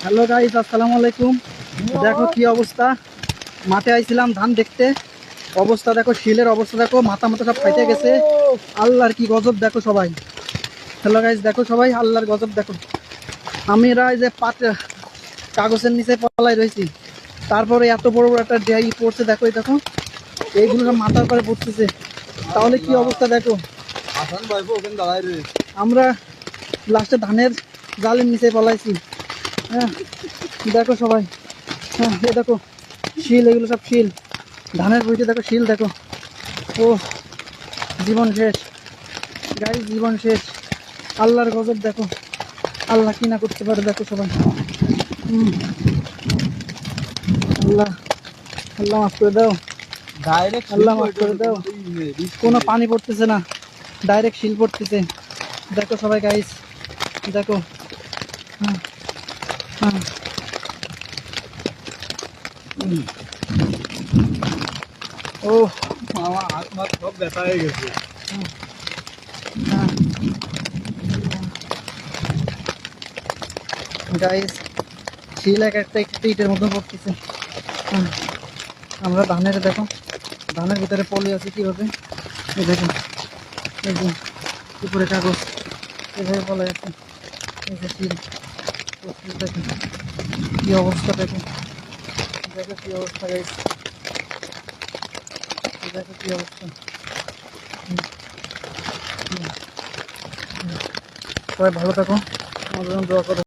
Hello guys, আসসালামু আলাইকুম। দেখো কি অবস্থা, মাঠে আইছিলাম ধান দেখতে। অবস্থা দেখো, শিলের অবস্থা দেখো, মাথা মাথা সব ফাইটে গেছে। আল্লাহর কি গজব দেখো সবাই। হ্যালো গাইস, দেখো সবাই আল্লাহর গজব দেখো। আমি এই যে কাগজের নিচে পলাই রয়েছি, তারপরে এত বড় বড় একটা ডেয়াই পড়ছে। দেখো এই দেখো, এইগুলো সব মাথার পরে পড়তেছে। তাহলে কি অবস্থা দেখো। আমরা লাস্টে ধানের জালের নিচে পলাইছি। হ্যাঁ দেখো সবাই, হ্যাঁ এ দেখো শিল, এগুলো সব শিল। ধানের বইতে দেখো শিল দেখো। ও জীবন শেষ গাইস, জীবন শেষ। আল্লাহর গজব দেখো, আল্লাহ কি না করতে পারে দেখো সবাই। আল্লাহ, আল্লাহ মাফ করে দাও, আল্লাহ মাফ করে দাও। কোনো পানি পড়তেছে না, ডাইরেক্ট শিল পড়তেছে। দেখো সবাই গাইস, দেখো। হ্যাঁ হ্যাঁ ও আমার হাত মাত সব ব্যথা হয়ে গেছে। গাইস, শিল এক একটা ইটের মধ্যে পড়তেছে। আমরা ধানের দেখো, ধানের ভিতরে পলি আছে কীভাবে। এই দেখো, এই যে উপরে কাগজ এভাবে পলে আছে। এই যে শিল দেখো কি অবস্থা, দেখো দেখো কি অবস্থা গাইস, দেখো কি অবস্থা। সবাই ভালো থাকো, আমাদের জন্য দোয়া করো।